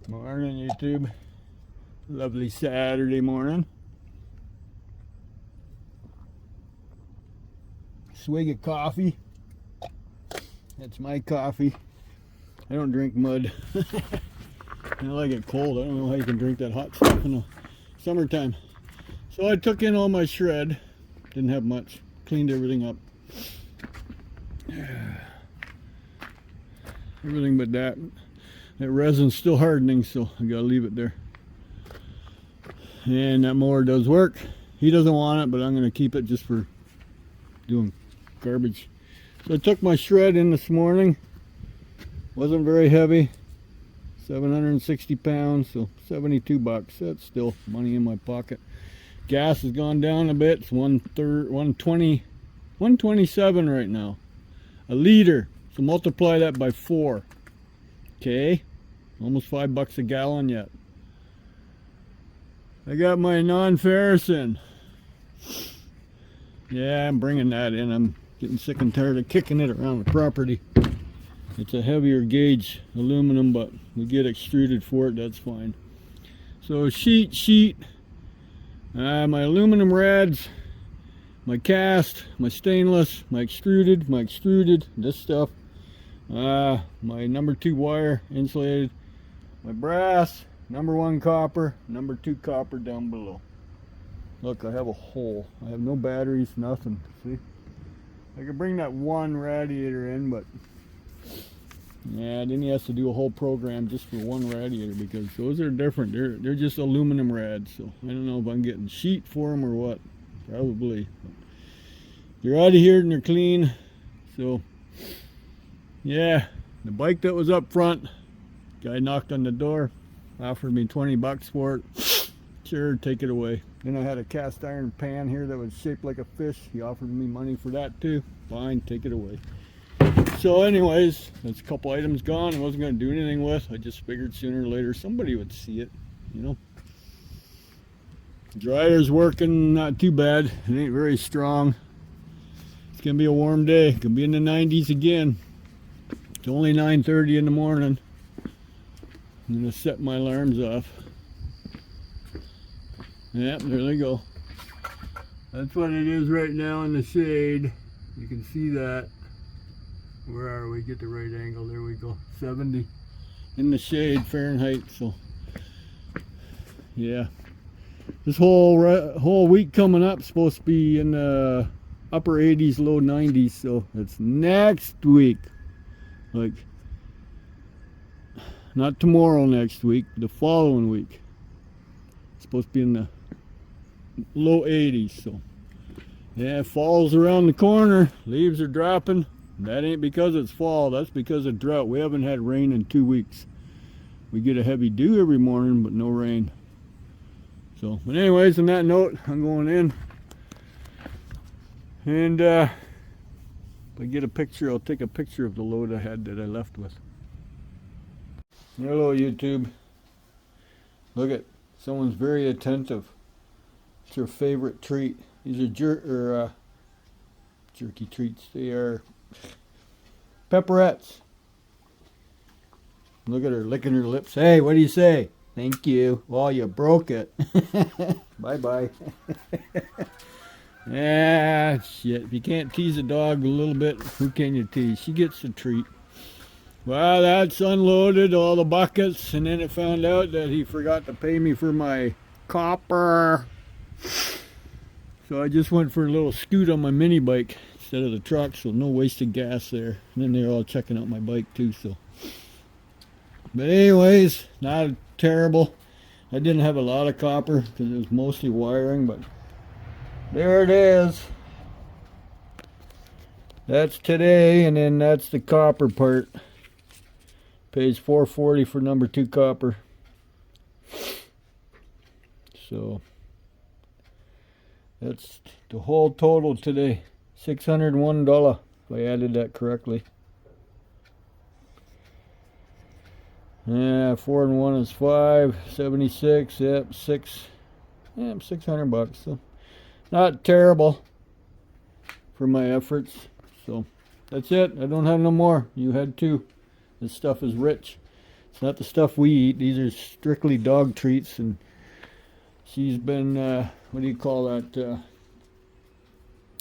Morning, YouTube. Lovely Saturday morning. Swig of coffee. That's my coffee. I don't drink mud. I like it cold. I don't know how you can drink that hot stuff in the summertime. So I took in all my shred. Didn't have much. Cleaned everything up. Everything but that. That resin's still hardening, so I gotta leave it there. And that mower does work. He doesn't want it, but I'm gonna keep it just for doing garbage. So I took my shred in this morning. Wasn't very heavy. 760 pounds, so 72 bucks. That's still money in my pocket. Gas has gone down a bit. It's 127 right now. A liter. So multiply that by 4. Okay, almost $5 a gallon yet. I got my non-ferrous in. Yeah, I'm bringing that in. I'm getting sick and tired of kicking it around the property. It's a heavier gauge aluminum, but we get extruded for it. That's fine. So sheet, my aluminum rads, my cast, my stainless, my extruded, this stuff. My number 2 wire insulated, my brass, number 1 copper, number 2 copper down below. Look, I have a hole. I have no batteries, nothing. See, I could bring that one radiator in, but yeah, then he has to do a whole program just for one radiator because those are different. They're just aluminum rads, so I don't know if I'm getting sheet for them or what. Probably. They're out of here and they're clean, so. Yeah, the bike that was up front, guy knocked on the door, offered me 20 bucks for it. Sure, take it away. Then I had a cast iron pan here that was shaped like a fish. He offered me money for that too. Fine, take it away. So anyways, that's a couple items gone I wasn't going to do anything with. I just figured sooner or later somebody would see it, you know. Dryer's working, not too bad. It ain't very strong. It's going to be a warm day. It could be in the 90s again. It's only 9:30 in the morning. I'm going to set my alarms off. Yep, there they go. That's what it is right now in the shade. You can see that. Where are we? Get the right angle. There we go. 70 in the shade Fahrenheit. So yeah, this whole week coming up is supposed to be in the upper 80s, low 90s. So it's next week. Like, not tomorrow, next week, the following week. It's supposed to be in the low 80s, so yeah, fall's around the corner. Leaves are dropping. That ain't because it's fall, that's because of drought. We haven't had rain in 2 weeks. We get a heavy dew every morning, but no rain. So, but anyways, on that note, I'm going in. And if I get a picture, I'll take a picture of the load I had that I left with. Hello, YouTube. Look at, someone's very attentive. It's their favorite treat. These are jerky treats. They are pepperettes. Look at her licking her lips. Hey, what do you say? Thank you. Well, you broke it. Bye-bye. Ah, shit. If you can't tease a dog a little bit, who can you tease? She gets the treat. Well, that's unloaded all the buckets, and then it found out that he forgot to pay me for my copper. So I just went for a little scoot on my mini bike instead of the truck, so no wasted gas there. And then they're all checking out my bike too, so. But anyways, not terrible. I didn't have a lot of copper because it was mostly wiring, but there it is. That's today, and then that's the copper part. Pays $4.40 for number 2 copper. So that's the whole total today. $601 if I added that correctly. Yeah, 4 and 1 is 5. 76. Yep, 6. Yeah, $600. So not terrible for my efforts. So that's it. I don't have no more. You had 2. This stuff is rich. It's not the stuff we eat. These are strictly dog treats, and she's been, what do you call that?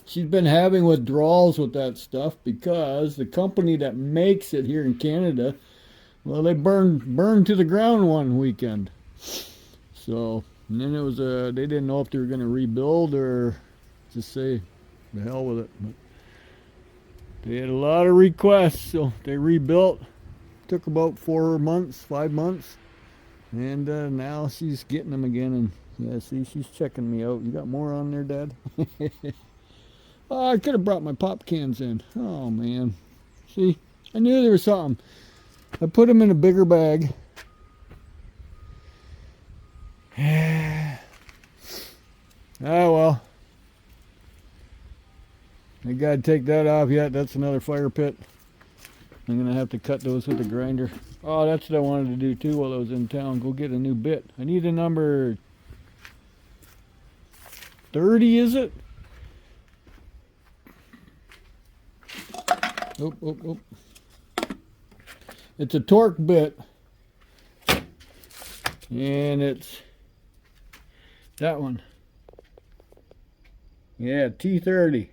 She's been having withdrawals with that stuff because the company that makes it here in Canada, well, they burned to the ground one weekend. So, and then it was they didn't know if they were going to rebuild or just say the hell with it. But they had a lot of requests, so they rebuilt. Took about 4 months, 5 months, and now she's getting them again. And yeah, see, she's checking me out. You got more on there, Dad? Oh, I could have brought my pop cans in. Oh man, see, I knew there was something. I put them in a bigger bag. Ah well, I gotta take that off yet. That's another fire pit. I'm gonna have to cut those with a grinder. Oh, that's what I wanted to do too while I was in town. Go get a new bit. I need a number 30, is it? Oh. It's a torque bit. And it's that one. Yeah, T30.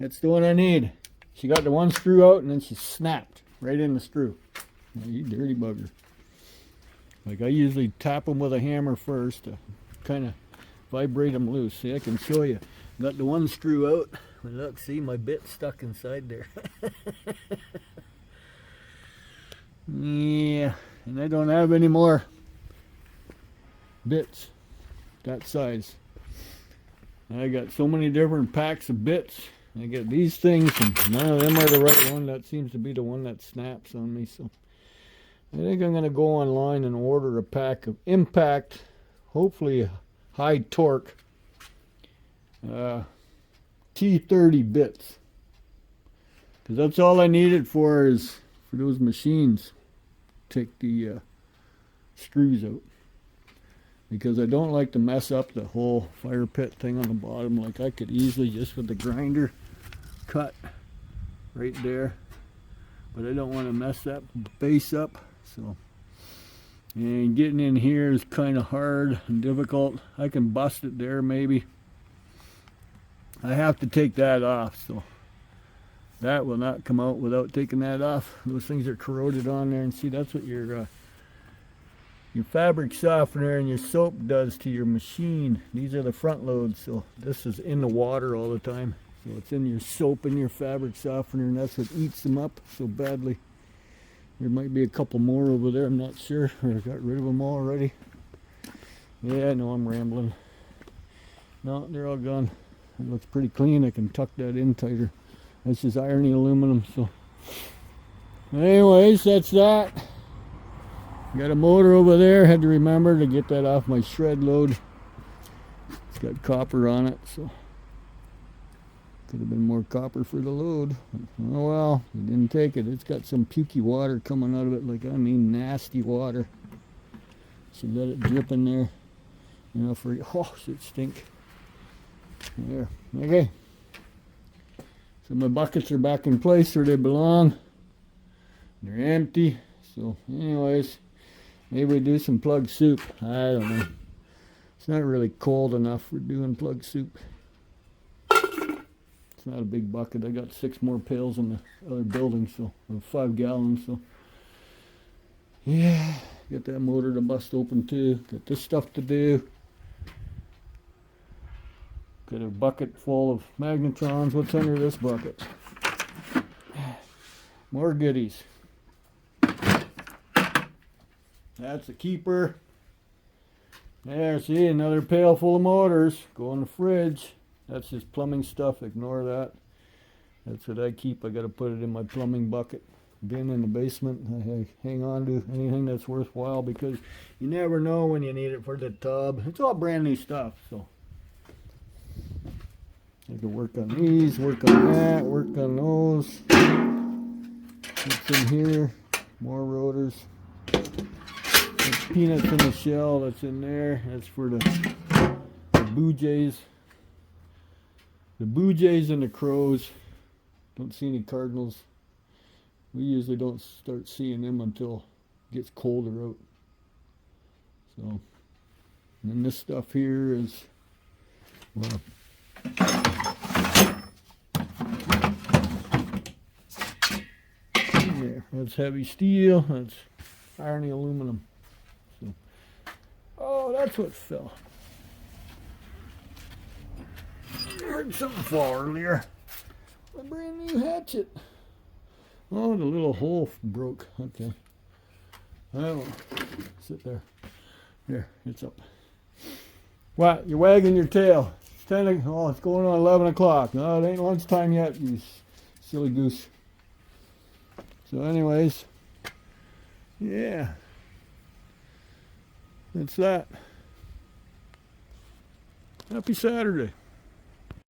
That's the one I need. She got the one screw out and then she snapped right in the screw. Oh, you dirty bugger. Like I usually tap them with a hammer first to kind of vibrate them loose. See, I can show you. Got the one screw out. Look, see, my bit's stuck inside there. Yeah, and I don't have any more bits that size. I got so many different packs of bits. I get these things, and none of them are the right one. That seems to be the one that snaps on me. So I think I'm going to go online and order a pack of Impact, hopefully high torque, T30 bits. Because that's all I need it for, is for those machines. Take the screws out. Because I don't like to mess up the whole fire pit thing on the bottom. Like I could easily just with the grinder cut right there, but I don't want to mess that base up. So, and getting in here is kind of hard and difficult. I can bust it there maybe. I have to take that off, so that will not come out without taking that off. Those things are corroded on there, and see, that's what your fabric softener and your soap does to your machine. These are the front loads, so this is in the water all the time. So it's in your soap and your fabric softener, and that's what eats them up so badly. There might be a couple more over there, I'm not sure, or I got rid of them all already. Yeah, I know I'm rambling. No, they're all gone. It looks pretty clean. I can tuck that in tighter. That's just irony aluminum. So anyways, that's that. Got a motor over there. Had to remember to get that off my shred load. It's got copper on it, so could have been more copper for the load. Oh well, we didn't take it. It's got some pukey water coming out of it, like I mean nasty water. Should let it drip in there. You know, for oh, it stink. There. Okay. So my buckets are back in place where they belong. They're empty. So anyways, maybe we do some plug soup. I don't know. It's not really cold enough for doing plug soup. It's not a big bucket. I got 6 more pails in the other building, so 5 gallons. So yeah, get that motor to bust open too. Got this stuff to do. Got a bucket full of magnetrons. What's under this bucket? More goodies. That's a keeper. There, see, another pail full of motors. Go in the fridge. That's just plumbing stuff. Ignore that. That's what I keep. I got to put it in my plumbing bucket bin in the basement. I hang on to anything that's worthwhile because you never know when you need it for the tub. It's all brand new stuff, so I can work on these, work on that, work on those. What's in here? More rotors. There's peanuts in the shell that's in there. That's for the blue jays. The blue jays and the crows. Don't see any cardinals. We usually don't start seeing them until it gets colder out. So, and then this stuff here is, well, there. That's heavy steel. That's irony aluminum. So, oh, that's what fell. I heard something fall earlier. A brand new hatchet. Oh, the little hole broke. Okay. I don't sit there. There, it's up. What? You're wagging your tail. It's 10. Oh, it's going on 11 o'clock. No, it ain't lunchtime yet, you silly goose. So anyways, yeah. That's that. Happy Saturday.